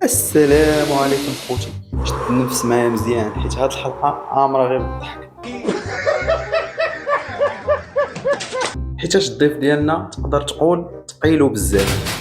السلام عليكم خوتي. شد النفس معايا مزيان حيت هاد الحلقه عامره غير بالضحك، حيتاش الضيف ديالنا تقدر تقول ثقيلو بزاف.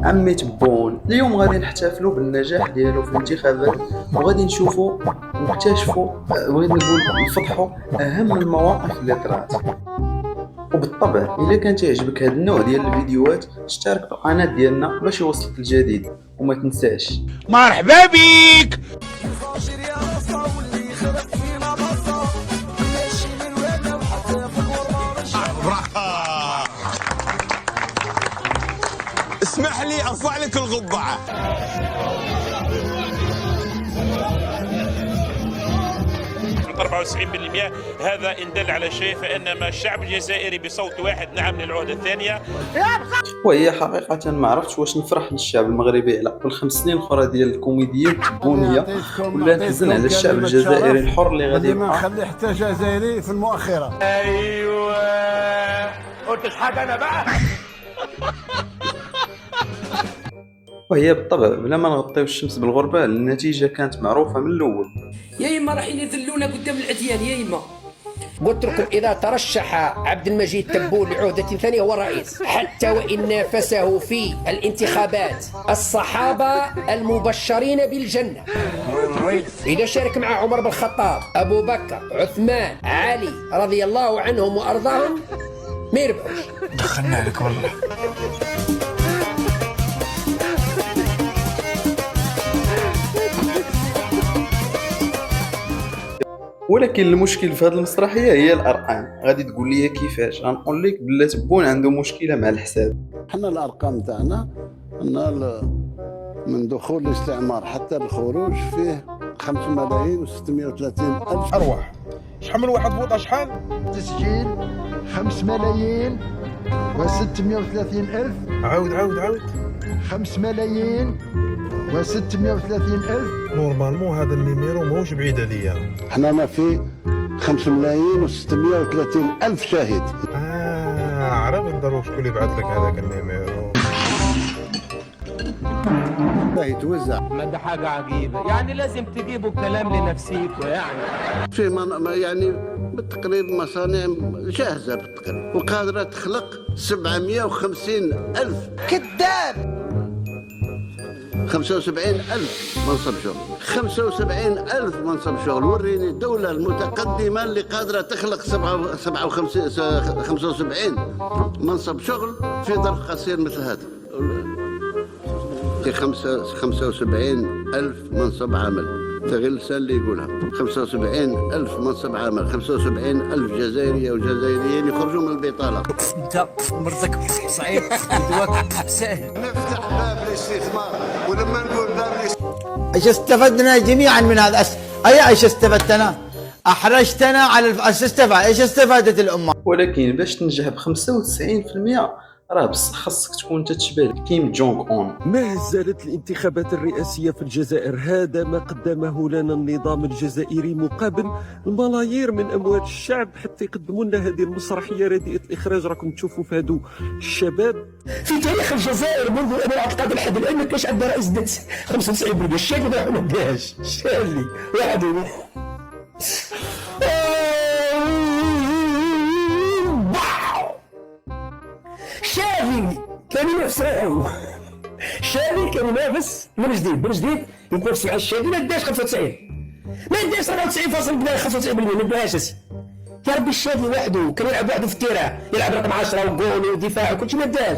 عمي تبون اليوم غادي نحتفلوا بالنجاح ديالو في الانتخابات، وغادي نشوفوا نكتشفوا بغيت نقول نفضحوا اهم المواقف اللي طرات. وبالطبع الا كان تعجبك هذا النوع ديال الفيديوهات اشترك في القناه ديالنا باش يوصلك الجديد، وما تنساش مرحبا بيك. اسمح لي ارفع لك القبعه. 74% هذا إن دل على شيء فإنما الشعب الجزائري بصوت واحد نعم للعهدة الثانية. وهي حقيقة ما عرفتش واش نفرح للشعب المغربي على قبل 5 سنين الاخرى ديال الكوميديا التبونية، ولا نحزن على الشعب الجزائري الحر اللي غادي ما نخلي حتى جزائري في المؤخرة. ايوه قلت حاجه انا بقى. وهي بالطبع بلا ما نغطيو الشمس بالغربة النتيجة كانت معروفة من الأول. يا يما رايحين يذلونا قدام العديان يا يما. قلت لكم إذا ترشح عبد المجيد تبون لعهدة ثانية هو رئيس، حتى وإن نافسه في الانتخابات الصحابة المبشرين بالجنة. إذا شارك مع عمر بن الخطاب، أبو بكر، عثمان، علي رضي الله عنهم وأرضاهم ما يربحوش. دخلنا عليك والله. ولكن المشكل في هذه المسرحية هي الأرقام. غادي تقول لي كيفاش؟ غنقول لك بلا تبون عنده مشكلة مع الحساب. حنا الأرقام تاعنا من دخول الاستعمار حتى الخروج فيه 5,630,000 ارواح. شحال من واحد فوطه شحال؟ تسجيل 5,630,000. عاود 5,630,000. نورمالمون هذا النيميرو ماهوش بعيد عليا. حنا ما في 5,630,000 شاهد. عرفت ضروري شكون اللي بعث لك هذاك النيميرو. لا يتوزع ما ده حاجة عجيبة، يعني لازم تجيبوا كلام لنفسيكوا يعني. في يعني بالتقريب مصانع جاهزة بالتقريب وقادرة تخلق 750,000. كذاب. 75,000 منصب شغل. 75,000 منصب شغل. وريني الدولة المتقدمة اللي قادرة تخلق 75 منصب شغل في ظرف قصير مثل هذا. في 75,000 منصب عمل. غير اللسان اللي يقولها. 75,000 منصب عمل. 75,000 جزائري وجزائريين يخرجوا من البطالة. انت مرتك صعيب دواك سهل. نفتح باب الاستثمار، ولما نقول باب الاستثمار ايش استفدنا جميعا من هذا؟ ايش استفدت انا؟ احرجتنا على ايش استفادت الامه؟ ولكن باش تنجح ب 95% راه بصح خاصك تكون تتشبه كيم جونغ اون. ما زالت الانتخابات الرئاسية في الجزائر هذا ما قدمه لنا النظام الجزائري مقابل الملايير من أموال الشعب حتى يقدموا لنا هذه المسرحية رديئة الإخراج. راكم تشوفوا في هذو الشباب. في تاريخ الجزائر منذ أن أعتقد لحد الآن ما كانش عندنا رئيس دات 95%. الشاذلي ما عملناش. الشاذلي واحد شاذلي كان ينافسوا. شاذلي كان ينافس من جديد يتنافس مع الشاذلي. ما داش 95، ما داش 97.95%. ما داش اسي. يا ربي الشاذلي وحده كان يلعب وحده في التيران، يلعب رقم 10 وجول ودفاع وكل شيء. ما داش.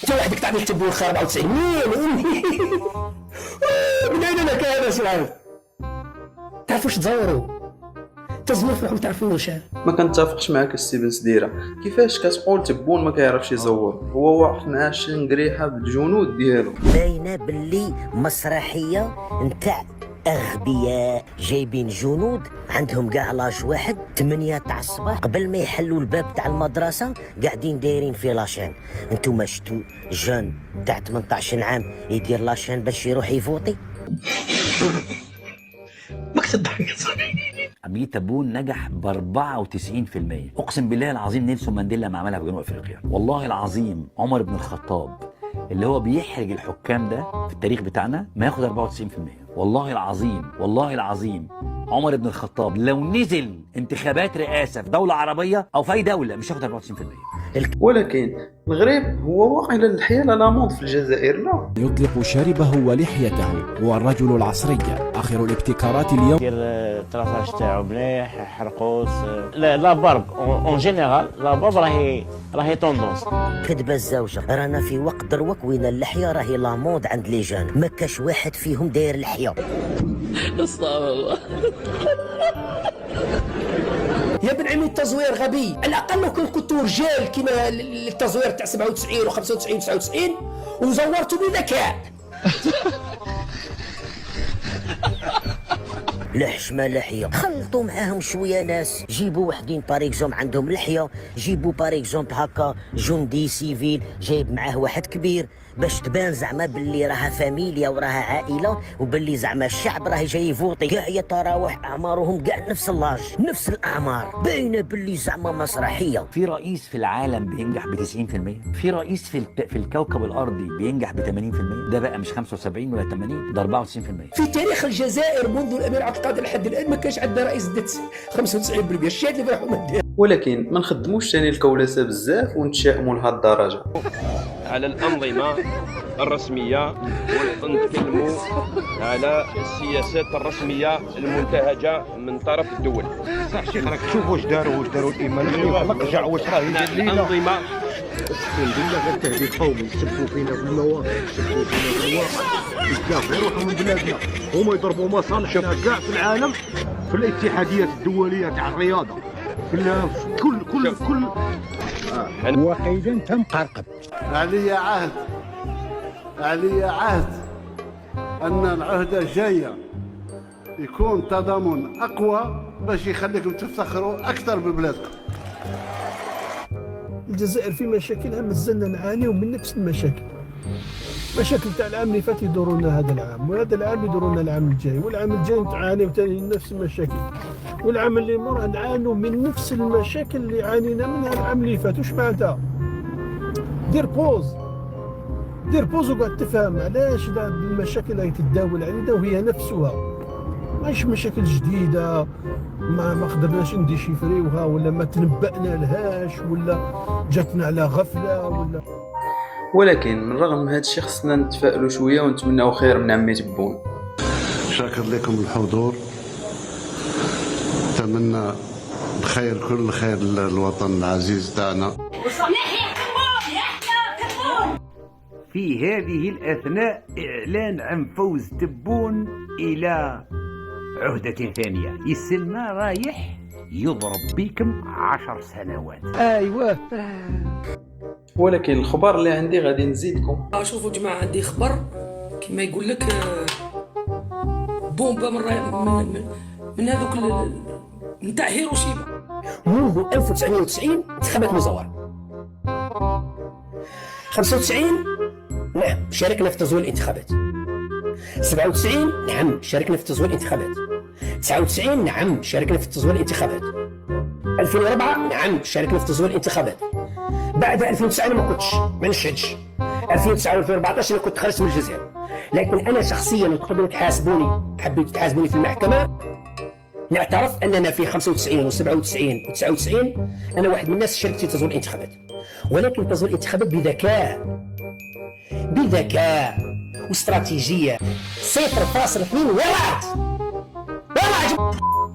انت وحدك تعطيك تبون 94. من اين لك هذا سؤال؟ تعرفوش تزوروا تزور في الحكم تعرفوش. ما كنتفقش معاك السي بن سديرة. كيفاش كتقول تبون ما كيعرفش يزور؟ هو واقف مع شنقريحة بالجنود ديالو. باينه باللي مسرحيه نتاع اغبياء جايبين جنود عندهم كاع لاش واحد 8 تاع الصباح قبل ما يحلوا الباب تاع المدرسه قاعدين دايرين في لاشين. انتم شتو جون تاع 18 عام يدير لاشين باش يروح يفوطي؟ ما كتضحك صاحبي. عملية تبون نجح ب 94%. اقسم بالله العظيم نيلسون مانديلا ما عملها في جنوب افريقيا. والله العظيم عمر بن الخطاب اللي هو بيحرج الحكام ده في التاريخ بتاعنا ما ياخد 94%. والله العظيم والله العظيم عمر بن الخطاب لو نزل انتخابات رئاسة في دولة عربية او في اي دولة مش هياخد 94%. ولكن الغريب هو واقع للحياة لاموند في الجزائر لا. يطلق شاربه ولحيته، هو الرجل العصري آخر الابتكارات اليوم. دير التراثاج تاعو مليح، حرقوس، لا بارب اون جينيرال لا بارب راهي توندونس. كذبة الزوجة، رانا في وقت دروك وين اللحية راهي لامود عند لي جان، ما كاش واحد فيهم داير اللحية. استغفر الله. يا بن عمي التزوير غبي، على الاقل لو كنتوا رجال كيما التزوير تاع 97 و95 و99 وزورتوا بذكاء. الحشمة لحية، خلطوا معاهم شوية ناس، جيبوا وحدين باريكزوم عندهم لحية، جيبوا باريكزوم هكا جندي سيفيل جايب معاه واحد كبير باش تبان زعما باللي راها فاميليا وراها عائلة وباللي زعما الشعب راه جاي يفوطي، كاع يتراوح أعمارهم كاع نفس اللاج نفس الأعمار، باينة باللي زعما مسرحية. في رئيس في العالم بينجح ب 90%، في رئيس في الكوكب الأرضي بينجح ب 80%، ده بقى مش 75 ولا 80 ده 94%. في تاريخ الجزائر منذ الأمير عبد القادر لحد الآن ما كانش عندنا رئيس دت 95%، الشيء اللي فرحوا مدير. ولكن ما نخدموش ثاني الكولسة بزاف ونتشائموا لهذه الدرجة. على الأنظمة الرسمية ونتكلموا على السياسات الرسمية المنتهجة من طرف الدول. صح شيخ راك تشوف واش داروا الإيمان رجع واش راه الأنظمة. اقسم بالله غير تهديد قومي، يسبوا فينا في المواقع، يسبوا فينا في الواقع، بزاف يروحوا من بلادنا هما يضربوا مصالحنا كاع في العالم في الاتحاديات الدولية تاع الرياضة في كل وحيدا تم قرقب. علي عهد أن العهدة الجاية يكون تضامن أقوى باش يخليكم تفتخروا أكثر ببلادكم. الجزائر في مشاكلها مازلنا نعانيو من نفس المشاكل. مشاكل تاع العام اللي فات يدوروا لنا هذا العام، وهذا العام يدوروا لنا العام الجاي، والعام الجاي نتعانيو ثاني نفس المشاكل، والعام اللي مر نعانوا من نفس المشاكل اللي عانينا منها العام اللي فات. وش معناتها؟ دير بوز وقعد تفهم علاش المشاكل اللي تتداول علينا وهي نفسها، ماهيش مشاكل جديده ما قدرناش نديشيفريوها ولا ما تنبأنا لهاش ولا جاتنا على غفله ولا. ولكن من رغم هذا الشيء خصنا نتفائلوا شويه ونتمناو خير من عمي تبون. شاكر لكم الحضور، اتمنى الخير كل خير للوطن العزيز تاعنا. في هذه الأثناء إعلان عن فوز تبون إلى عهدة ثانية، يسلنا رايح يضرب بكم 10 سنوات. ايوه. ولكن الخبر اللي عندي غادي نزيدكم. شوفوا جماعة عندي خبر كما يقول لك بومبا من هذوك نتاع هيروشيما. منذ 1990 انتخابات مزورة. 95 نعم شاركنا في تزوير الانتخابات. 97 نعم شاركنا في تزوير الانتخابات. 99 نعم شاركنا في تزوير الانتخابات. 2004 نعم شاركنا في تزوير الانتخابات. بعد 2009 انا ما كنتش ما نشهدش. 2009 و2014 انا كنت خرجت من الجزائر، لكن انا شخصيا وتقدروا تحاسبوني، حبيتوا تحاسبوني في المحكمه، نعترف اننا في 95 و97 و99 انا واحد من الناس شاركت في تزوير الانتخابات، ولكن تزوير الانتخابات بذكاء واستراتيجيه. 0.2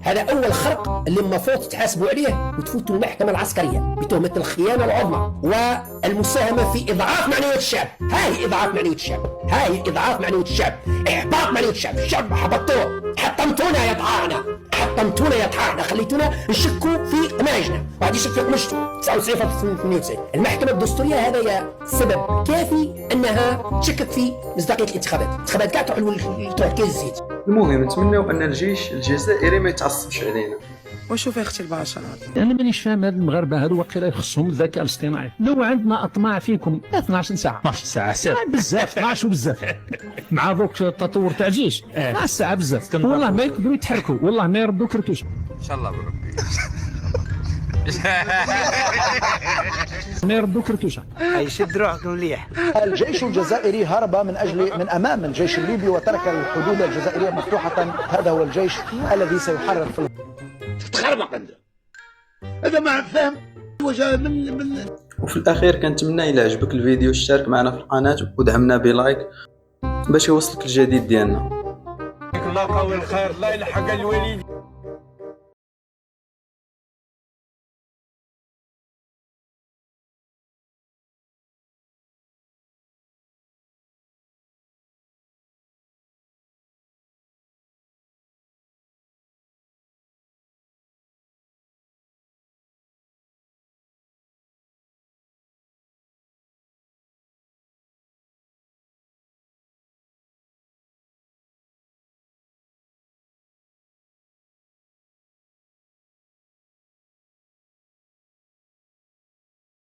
هذا أول خرق اللي المفروض تحاسبوا عليه وتفوتوا المحكمة العسكرية بتهمة الخيانة العظمى والمساهمة في إضعاف معنوية الشعب. هاي إضعاف معنوية الشعب، هاي إضعاف معنوية الشعب، إحباط معنوية الشعب. الشعب حبطوه، حطمتونا يا طعانة، خليتونا نشكوا في قماجنا، واحد يشك في قماشته. 99.98 المحكمة الدستورية هذا يا سبب كافي أنها تشكك في مصداقية الانتخابات كاع تروح كيس الزيت. المهم نتمنوا ان الجيش الجزائري ما يتعصبش علينا. وشوف يا اختي البشر، انا مانيش فاهم هاد المغاربه هادو واقيلا يخصهم الذكاء الاصطناعي. لو عندنا اطماع فيكم 12 ساعه 12 ساعه بزاف 12 وبزاف مع ذوك التطور تاع الجيش 12 ساعه بزاف، والله ما يقدروا يتحركوا، والله ما يردوا كرتوش. ان شاء الله بربي. ما يردوا كرتوشه. يشد روحك مليح. الجيش الجزائري هرب من أمام الجيش الليبي وترك الحدود الجزائرية مفتوحة. هذا هو الجيش الذي سيحرر في تخربق انت. هذا ما فهم وجه من وفي الاخير كنتمنى الى عجبك الفيديو اشترك معنا في القناه ودعمنا بلايك باش يوصلك الجديد ديالنا. الله يقوي الخير، الله يلحق الوليد.